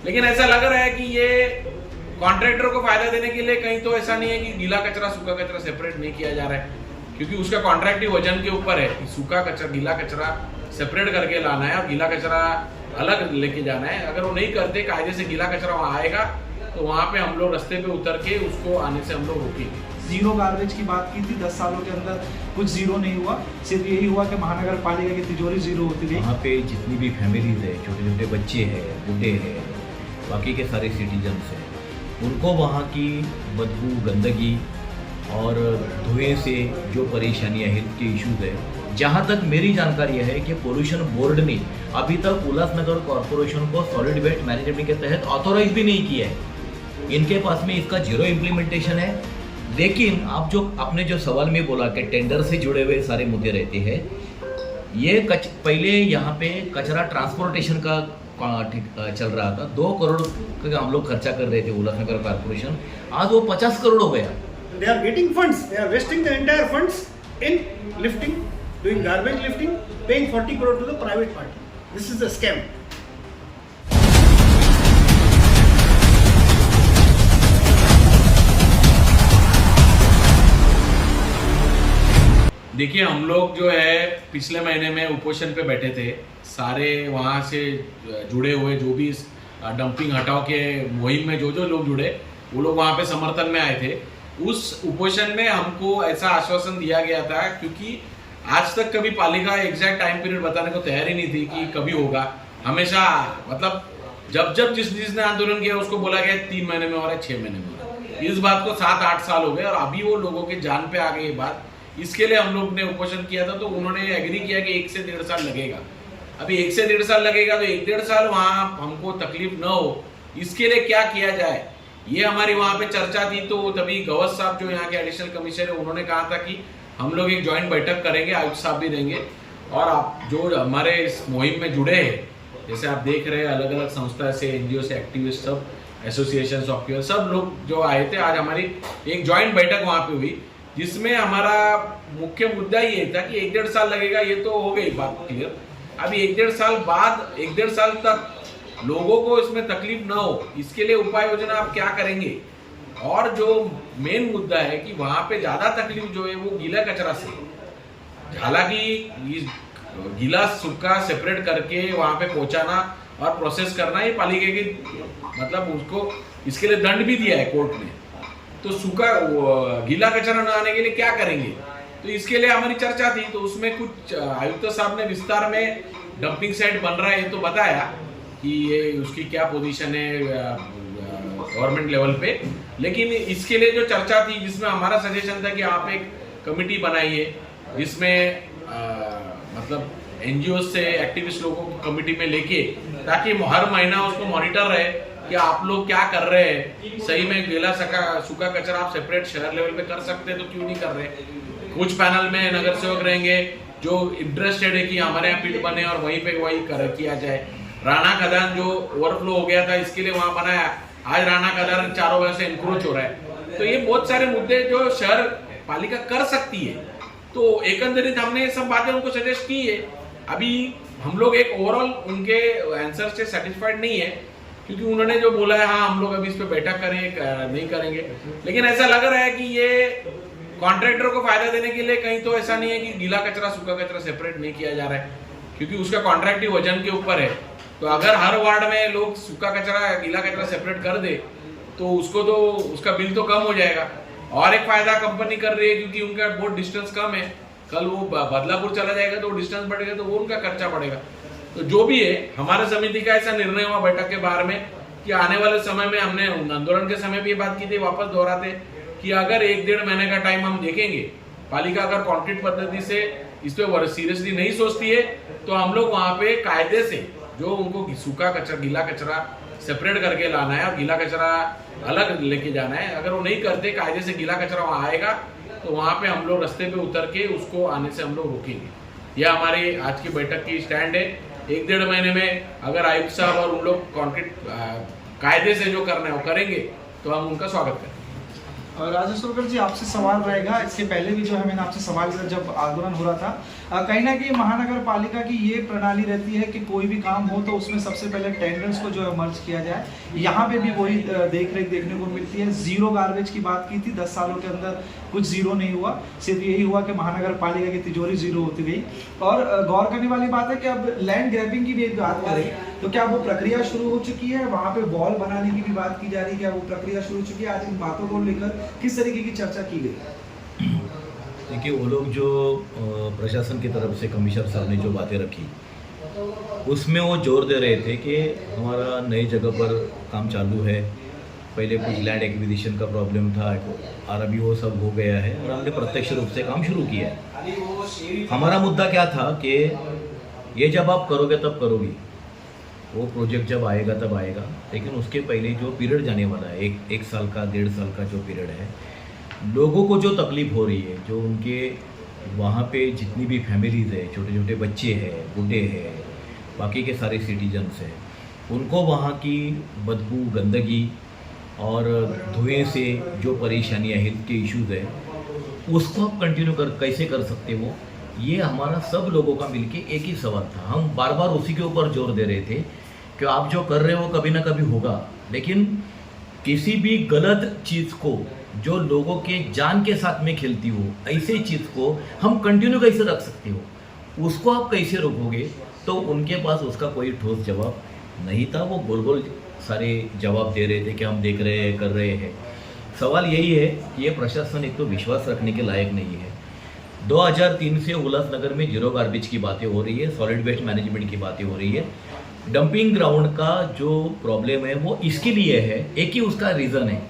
लेकिन ऐसा लग रहा है कि ये कॉन्ट्रैक्टर को फायदा देने के लिए, कहीं तो ऐसा नहीं है कि गीला कचरा सूखा कचरा सेपरेट नहीं किया जा रहा है, क्योंकि उसका कॉन्ट्रैक्ट ही वजन के ऊपर है कि सूखा कचरा गीला कचरा सेपरेट करके लाना है और गीला कचरा अलग लेके जाना है। अगर वो नहीं करते, कायदे से गीला कचरा वहाँ आएगा तो वहाँ पे हम लोग रास्ते पे उतर के उसको आने से हम लोग रोकेंगे। जीरो गार्बेज की बात की थी, 10 सालों के अंदर कुछ जीरो नहीं हुआ, सिर्फ यही हुआ कि महानगर पालिका की तिजोरी जीरो होती रही। वहाँ पे जितनी भी फैमिलीज है, छोटे छोटे बच्चे हैं, बूढ़े हैं, बाकी के सारे सिटीजन्स हैं, उनको वहाँ की बदबू, गंदगी और धुएं से जो परेशानियाँ, हेल्थ के इश्यूज है, जहाँ तक मेरी जानकारी है कि पोल्यूशन बोर्ड ने अभी तक उल्लासनगर कॉरपोरेशन को सॉलिड वेस्ट मैनेजमेंट के तहत ऑथोराइज भी नहीं किया है। इनके पास में इसका जीरो इम्प्लीमेंटेशन है। लेकिन आप जो आपने जो सवाल में बोला कि टेंडर से जुड़े हुए सारे मुद्दे रहते हैं, ये पहले यहाँ पे कचरा ट्रांसपोर्टेशन का चल रहा था, 2 करोड़ का हम लोग खर्चा कर रहे थे उल्लासनगर कॉर्पोरेशन, आज वो 50 करोड़ हो गया। They are getting funds, they are wasting the entire funds in lifting, doing garbage lifting, paying 40 crore to the private party. This is a scam. देखिए, हम लोग जो है पिछले महीने में उपोषण पे बैठे थे, सारे वहाँ से जुड़े हुए जो भी डंपिंग हटाओ के मुहिम में जो लोग जुड़े, वो लोग वहाँ पे समर्थन में आए थे। उस उपोषण में हमको ऐसा आश्वासन दिया गया था, क्योंकि आज तक कभी पालिका एग्जैक्ट टाइम पीरियड बताने को तैयार ही नहीं थी कि कभी होगा। हमेशा मतलब जब जिसने आंदोलन किया उसको बोला गया 3 महीने में हो रहा है, 6 महीने में हो रहा है। इस बात को 7-8 साल हो गए और अभी वो लोगों के जान पे आ गई ये बात। इसके लिए हम लोग ने उपोषण किया था, तो उन्होंने एग्री किया कि 1 से 1.5 साल लगेगा। अभी 1 से 1.5 साल लगेगा, तो 1-1.5 साल वहाँ हमको तकलीफ न हो, इसके लिए क्या किया जाए, ये हमारी वहाँ पे चर्चा थी। तो तभी गवस साहब जो यहाँ के एडिशनल कमिश्नर है, उन्होंने कहा था कि हम लोग एक ज्वाइंट बैठक करेंगे, आयुक्त साहब भी रहेंगे, और आप जो हमारे इस मुहिम में जुड़े हैं, जैसे आप देख रहे हैं अलग अलग संस्था से, NGO से, एक्टिविस्ट, सब एसोसिएशन ऑफ, सब लोग जो आए थे, आज हमारी एक ज्वाइंट बैठक वहाँ पे हुई, जिसमें हमारा मुख्य मुद्दा ये था कि 1-1.5 साल लगेगा, ये तो हो गई बात क्लियर। अभी 1-1.5 साल बाद, 1-1.5 साल तक लोगों को इसमें तकलीफ ना हो, इसके लिए उपाय योजना आप क्या करेंगे। और जो मेन मुद्दा है कि वहाँ पे ज़्यादा तकलीफ जो है वो गीला कचरा से, हालांकि गीला सूखा सेपरेट करके वहाँ पे पहुँचाना और प्रोसेस करना, ये पालिका की मतलब उसको इसके लिए दंड भी दिया है कोर्ट ने। तो सूखा गीला कचरा न आने के लिए क्या करेंगे, तो इसके लिए हमारी चर्चा थी। तो उसमें कुछ आयुक्त साहब ने विस्तार में डंपिंग साइट बन रहा है ये तो बताया कि ये उसकी क्या पोजीशन है गवर्नमेंट लेवल पे। लेकिन इसके लिए जो चर्चा थी, जिसमें हमारा सजेशन था कि आप एक कमिटी बनाइए, जिसमें मतलब NGO से एक्टिविस्ट लोगों को कमिटी में लेके, ताकि हर महीना उसको मॉनिटर रहे कि आप लोग क्या कर रहे हैं, सही में गीला सूखा कचरा आप सेपरेट शहर लेवल पे कर सकते हैं तो क्यों नहीं कर रहे। कुछ पैनल में नगर सेवक रहेंगे जो इंटरेस्टेड है कि हमारे यहाँ पिट बने और वहीं पे वही किया जाए। राणा खदान जो ओवरफ्लो हो गया था, इसके लिए वहाँ बनाया, आज राणा खदान चारों वजह से इंक्रोच हो रहा है। तो ये बहुत सारे मुद्दे जो शहर पालिका कर सकती है, तो एकंदरित हमने ये सब बातें उनको सजेस्ट की है। अभी हम लोग एक ओवरऑल उनके आंसर से सेटिस्फाइड नहीं है, क्योंकि उन्होंने जो बोला है, हाँ हम लोग अभी इस पे बैठक नहीं करेंगे। लेकिन ऐसा लग रहा है कि ये कॉन्ट्रैक्टर को फायदा देने के लिए, कहीं तो ऐसा नहीं है कि गीला कचरा सूखा कचरा सेपरेट नहीं किया जा रहा है, क्योंकि उसका कॉन्ट्रैक्ट ही वजन के ऊपर है। तो अगर हर वार्ड में लोग सूखा कचरा गीला कचरा सेपरेट कर दे, तो उसका बिल तो कम हो जाएगा। और एक फायदा कंपनी कर रही है, क्योंकि उनका बहुत डिस्टेंस कम है, कल वो बदलापुर चला जाएगा तो डिस्टेंस बढ़ेगा, तो वो उनका खर्चा बढ़ेगा। तो जो भी है, हमारे समिति का ऐसा निर्णय हुआ बैठक के बाहर में कि आने वाले समय में, हमने आंदोलन के समय भी ये बात की थी, वापस दोहराते कि अगर 1-1.5 महीने का टाइम हम देखेंगे, पालिका अगर कॉन्क्रीट पद्धति से इस पे सीरियसली नहीं सोचती है, तो हम लोग वहाँ पे कायदे से जो उनको सूखा कचरा गीला कचरा सेपरेट करके लाना है और गीला कचरा अलग लेके जाना है, अगर वो नहीं करते, कायदे से गीला कचरा वहाँ आएगा, तो वहाँ पे हम लोग रास्ते पे उतर के उसको आने से हम लोग रोकेंगे। यह हमारी आज की बैठक की स्टैंड है। 1-1.5 महीने में अगर आयुक्त साहब और उन लोग कॉन्क्रीट कायदे से जो करना है वो करेंगे, तो हम उनका स्वागत करेंगे। राजेश सोलकर जी, आपसे सवाल रहेगा। इसके पहले भी जो है मैंने आपसे सवाल किया जब आंदोलन हो रहा था। कहीं ना कहीं महानगर पालिका की ये प्रणाली रहती है कि कोई भी काम हो तो उसमें सबसे पहले टेंडर्स को जो है मर्ज किया जाए। यहाँ पे भी वही देख रेख देखने को मिलती है। जीरो गार्बेज की बात की थी, 10 सालों के अंदर कुछ जीरो नहीं हुआ, सिर्फ यही हुआ कि महानगर पालिका की तिजोरी जीरो होती गई। और गौर करने वाली बात है कि अब लैंड ग्रैबिंग की भी एक बात करें तो क्या वो प्रक्रिया शुरू हो चुकी है? वहाँ पे वॉल बनाने की भी बात की जा रही है, क्या वो प्रक्रिया शुरू हो चुकी है? आज इन बातों को लेकर किस तरीके की चर्चा की गई? देखिए, वो लोग जो प्रशासन की तरफ से कमिश्नर साहब ने जो बातें रखी उसमें वो जोर दे रहे थे कि हमारा नई जगह पर काम चालू है। पहले कुछ लैंड एक्विजिशन का प्रॉब्लम था और अभी वो सब हो गया है और हमने प्रत्यक्ष रूप से काम शुरू किया है। हमारा मुद्दा क्या था कि ये जब आप करोगे तब करोगे, वो प्रोजेक्ट जब आएगा तब आएगा, लेकिन उसके पहले जो पीरियड जाने वाला है, एक साल का 1.5 साल का जो पीरियड है, लोगों को जो तकलीफ हो रही है, जो उनके वहाँ पे जितनी भी फैमिलीज़ है, छोटे छोटे बच्चे हैं, बूढ़े हैं, बाकी के सारे सिटीजन्स हैं, उनको वहाँ की बदबू, गंदगी और धुएं से जो परेशानियाँ, हेल्थ के इश्यूज़ है, उसको आप कंटिन्यू कैसे कर सकते हो, ये हमारा सब लोगों का मिलके एक ही सवाल था। हम बार बार उसी के ऊपर जोर दे रहे थे कि आप जो कर रहे हो कभी ना कभी होगा, लेकिन किसी भी गलत चीज़ को जो लोगों के जान के साथ में खेलती हो, ऐसे चीज़ को हम कंटिन्यू कैसे रख सकते हो, उसको आप कैसे रोकोगे? तो उनके पास उसका कोई ठोस जवाब नहीं था। वो गोल गोल सारे जवाब दे रहे थे कि हम देख रहे हैं, कर रहे हैं। सवाल यही है कि ये प्रशासन एक तो विश्वास रखने के लायक नहीं है। 2003 से उल्लासनगर में जीरो गार्बेज की बातें हो रही है, सॉलिड वेस्ट मैनेजमेंट की बातें हो रही है। डंपिंग ग्राउंड का जो प्रॉब्लम है वो इसके लिए है, एक ही उसका रीज़न है,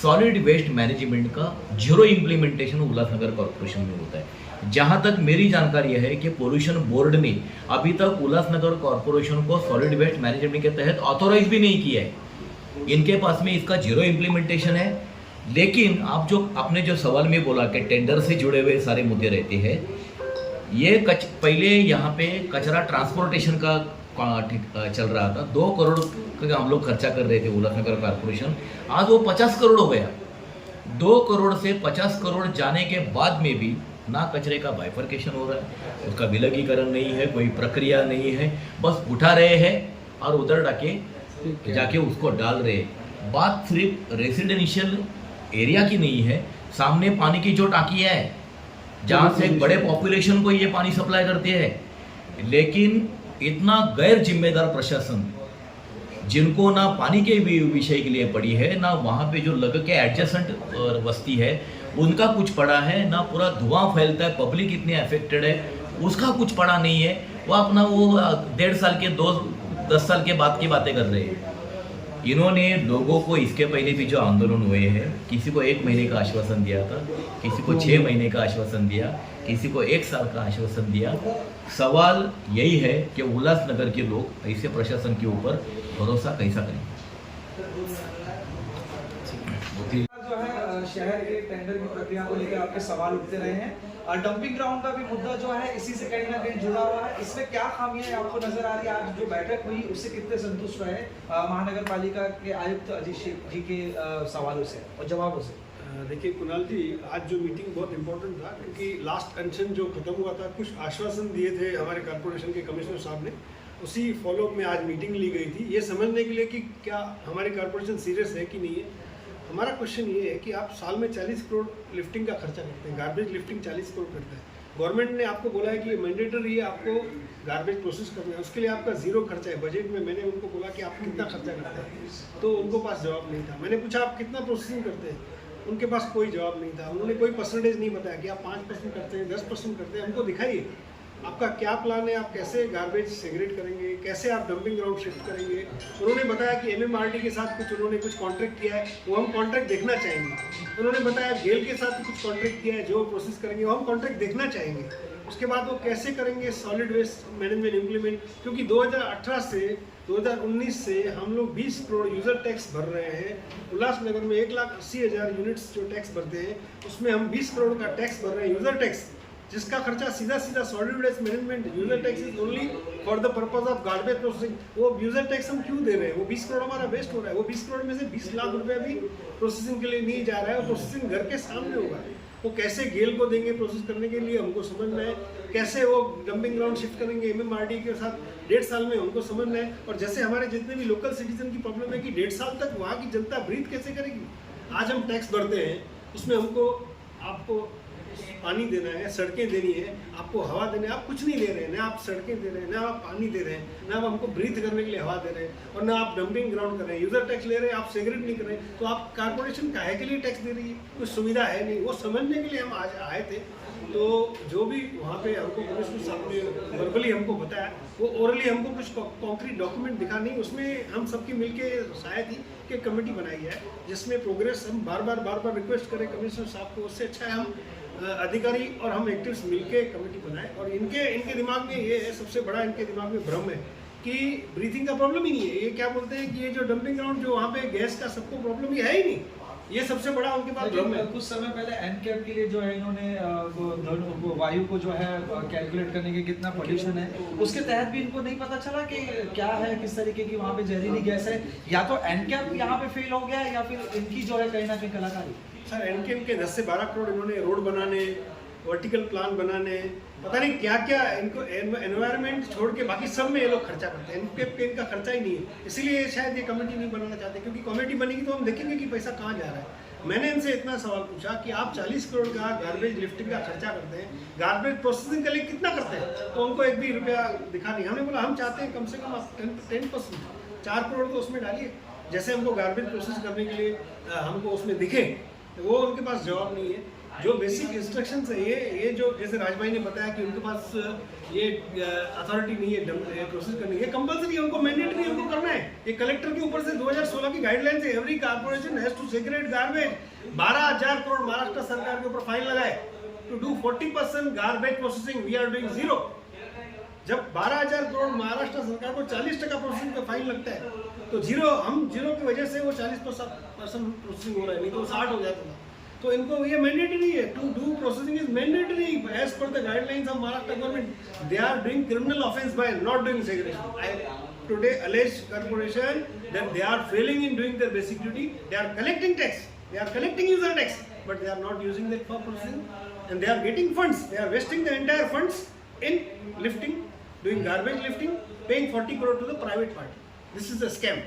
सॉलिड वेस्ट मैनेजमेंट का जीरो इम्प्लीमेंटेशन उल्लासनगर कॉर्पोरेशन में होता है। जहाँ तक मेरी जानकारी है कि पोल्यूशन बोर्ड ने अभी तक उल्लासनगर कॉर्पोरेशन को सॉलिड वेस्ट मैनेजमेंट के तहत ऑथोराइज भी नहीं किया है। इनके पास में इसका जीरो इम्प्लीमेंटेशन है। लेकिन आप जो आपने जो सवाल में बोला कि टेंडर से जुड़े हुए सारे मुद्दे रहते हैं, ये पहले यहाँ पे कचरा ट्रांसपोर्टेशन का चल रहा था, 2 करोड़ का हम लोग खर्चा कर रहे थे उल्लासनगर कॉर्पोरेशन, आज वो 50 करोड़ हो गया। 2 करोड़ से 50 करोड़ जाने के बाद में भी ना कचरे का बाइफर्केशन हो रहा है, उसका विलगीकरण नहीं है, कोई प्रक्रिया नहीं है, बस उठा रहे हैं और उधर जाके उसको डाल रहे हैं। बात सिर्फ रेसिडेंशियल एरिया की नहीं है, सामने पानी की जो टांकी है जहाँ से बड़े पॉपुलेशन को ये पानी सप्लाई करते हैं, लेकिन इतना गैर जिम्मेदार प्रशासन, जिनको ना पानी के विषय के लिए पड़ी है, ना वहाँ पे जो लग के एडजेसेंट बस्ती है उनका कुछ पड़ा है, ना पूरा धुआं फैलता है, पब्लिक इतनी अफेक्टेड है उसका कुछ पड़ा नहीं है। वो अपना वो 1.5 साल के 10 साल के बाद की बातें कर रहे हैं। इन्होंने लोगों को इसके पहले भी जो आंदोलन हुए हैं, किसी को 1 महीने का आश्वासन दिया था, किसी को 6 महीने का आश्वासन दिया, किसी को 1 साल का आश्वासन दिया। सवाल यही है कि उल्लासनगर के लोग ऐसे प्रशासन के ऊपर भरोसा कैसा करें। जो है शहर के टेंडर की प्रक्रिया को लेकर आपके सवाल उठते रहे हैं। डंपिंग ग्राउंड का भी मुद्दा जो है इसी से कहीं ना कहीं जुड़ा हुआ है। इसमें क्या खामियां आपको नजर आ रही है? आज जो बैठक हुई उससे कितने संतुष्ट रहे महानगर पालिका के आयुक्त अजीत शेख जी के सवालों से और जवाबों से? देखिए कुणाल जी, आज जो मीटिंग बहुत इंपॉर्टेंट था, क्योंकि लास्ट अनशन जो खत्म हुआ था, कुछ आश्वासन दिए थे हमारे कॉर्पोरेशन के कमिश्नर साहब ने, उसी फॉलोअप में आज मीटिंग ली गई थी, ये समझने के लिए कि क्या हमारी कॉर्पोरेशन सीरियस है कि नहीं है। हमारा क्वेश्चन ये है कि आप साल में 40 करोड़ लिफ्टिंग का खर्चा करते हैं, गार्बेज लिफ्टिंग 40 करोड़ करता है। गवर्नमेंट ने आपको बोला है कि ये मैंडेटरी है, आपको गार्बेज प्रोसेस करना है, उसके लिए आपका जीरो खर्चा है। बजट में मैंने उनको बोला कि आप कितना खर्चा करते हैं, तो उनको पास जवाब नहीं था। मैंने पूछा आप कितना प्रोसेसिंग करते हैं, उनके पास कोई जवाब नहीं था। उन्होंने कोई परसेंटेज नहीं बताया कि आप 5% करते हैं, 10% करते हैं। हमको दिखाइए आपका क्या प्लान है, आप कैसे गार्बेज सेग्रेट करेंगे, कैसे आप डंपिंग ग्राउंड शिफ्ट करेंगे। उन्होंने बताया कि MMRD के साथ उन्होंने कुछ कॉन्ट्रैक्ट किया है, वो हम कॉन्ट्रैक्ट देखना चाहेंगे। उन्होंने बताया गेल के साथ कुछ कॉन्ट्रैक्ट किया है, जो प्रोसेस करेंगे वो हम कॉन्ट्रैक्ट देखना चाहेंगे। उसके बाद वो कैसे करेंगे सॉलिड वेस्ट मैनेजमेंट इम्प्लीमेंट, क्योंकि 2018 से 2019 से हम लोग 20 करोड़ यूज़र टैक्स भर रहे हैं। उल्लासनगर में 1,80,000 यूनिट्स जो टैक्स भरते हैं, उसमें हम 20 करोड़ का टैक्स भर रहे हैं यूज़र टैक्स। जिसका खर्चा सीधा सीधा solid waste management, user tax is only for the purpose of garbage processing. वो यूजर टैक्स हम क्यों दे रहे हैं? वो 20 करोड़ हमारा वेस्ट हो रहा है। वो 20 करोड़ में से 20 लाख रुपया भी प्रोसेसिंग के लिए नहीं जा रहा है, और प्रोसेसिंग घर के सामने होगा। वो कैसे गेल को देंगे प्रोसेस करने के लिए, हमको समझना है। कैसे वो डंपिंग ग्राउंड शिफ्ट करेंगे MMRD के साथ 1.5 साल में, हमको समझना है। और जैसे हमारे जितने भी लोकल सिटीजन की प्रॉब्लम है कि 1.5 साल तक वहाँ की जनता ब्रीथ कैसे करेगी। आज हम टैक्स भरते हैं, उसमें हमको आपको पानी देना है, सड़कें देनी है, आपको हवा देनी है। आप कुछ नहीं दे रहे हैं, ना आप सड़कें दे रहे हैं, ना आप पानी दे रहे हैं, ना आप हमको ब्रीथ करने के लिए हवा दे रहे हैं, और ना आप डंपिंग ग्राउंड कर रहे हैं। यूजर टैक्स ले रहे हैं, आप सेग्रेट नहीं कर रहे हैं, तो आप कारपोरेशन काहे के लिए टैक्स दे रही है? कुछ सुविधा है नहीं। वो समझने के लिए हम आज आए थे। तो जो भी वहाँ पे हमको कमिश्नर साहब ने वर्बली हमको बताया, वो ओरली हमको कुछ कॉन्क्रीट डॉक्यूमेंट दिखा नहीं। उसमें हम सबकी मिलके राय थी कि कमेटी बनाई है, जिसमें प्रोग्रेस हम बार बार रिक्वेस्ट करें कमिश्नर साहब को। उससे अच्छा है हम अधिकारी और हम एक्टिविस्ट मिलके कमेटी बनाए। और इनके दिमाग में ये है, सबसे बड़ा इनके दिमाग में भ्रम है कि ब्रीथिंग का प्रॉब्लम ही नहीं है। ये क्या बोलते हैं कि ये जो डंपिंग ग्राउंड जो वहाँ पे गैस का सबको प्रॉब्लम, ये है ही नहीं। ये सबसे बड़ा उनके पास भ्रम है। कुछ समय पहले एनकैप के लिए जो है इन्होंने वो वायु को जो है कैलकुलेट करने के कितना पोल्यूशन है, उसके तहत भी इनको नहीं पता चला कि क्या है, किस तरीके की वहाँ पे जहरीली गैस है। या तो एनकैप यहाँ पे फेल हो गया, या फिर इनकी जो है कहीं ना कहीं कलाकारी। सर एनकेएम के 10 से 12 करोड़ इन्होंने रोड बनाने, वर्टिकल प्लान बनाने, पता नहीं क्या क्या, इनको एनवायरनमेंट छोड़ के बाकी सब में ये लोग खर्चा करते हैं। एनकेएम पे इनका खर्चा ही नहीं है, इसीलिए शायद ये कमेटी नहीं बनाना चाहते। क्योंकि कमेटी बनेगी तो हम देखेंगे कि पैसा कहाँ जा रहा है। मैंने इनसे इतना सवाल पूछा कि आप 40 करोड़ का गार्बेज लिफ्टिंग का खर्चा करते हैं, गार्बेज प्रोसेसिंग के लिए कितना करते हैं? तो उनको एक भी रुपया दिखा नहीं। हमने बोला हम चाहते हैं कम से कम आप 10%, 4 करोड़ तो उसमें डालिए, जैसे हमको गार्बेज प्रोसेस करने के लिए हमको उसमें दिखे। तो वो उनके पास जवाब नहीं है। जो बेसिक इंस्ट्रक्शंस है, ये जो जैसे राजभाई ने बताया कि उनके पास ये अथॉरिटी नहीं है प्रोसेस करने की, कंपलसरी उनको मैंडेटरी उनको करना है। ये कलेक्टर के ऊपर से 2016 की गाइडलाइन है, every corporation has to segregate garbage. 12,000 crore Maharashtra सरकार के ऊपर फाइन लगाए to do 40% garbage processing, we are doing 0। जब 12,000 करोड़ महाराष्ट्र सरकार को 40% प्रोसेसिंग का फाइन लगता है, तो 0, हम 0 की वजह से वो 40% प्रोसेसिंग हो रहा है, नहीं तो 60 हो जाता था। तो इनको ये मैंडेटरी है, to do processing is mandatory as per the guidelines of Maharashtra government. They are doing criminal offence by not doing segregation. I today allege corporation that they are failing in doing their basic duty. They are collecting tax, they are collecting user tax, but they are not using that for processing, and they are getting funds. They are wasting the entire funds in lifting, doing garbage lifting, paying 40 crore to the private party. This is a scam.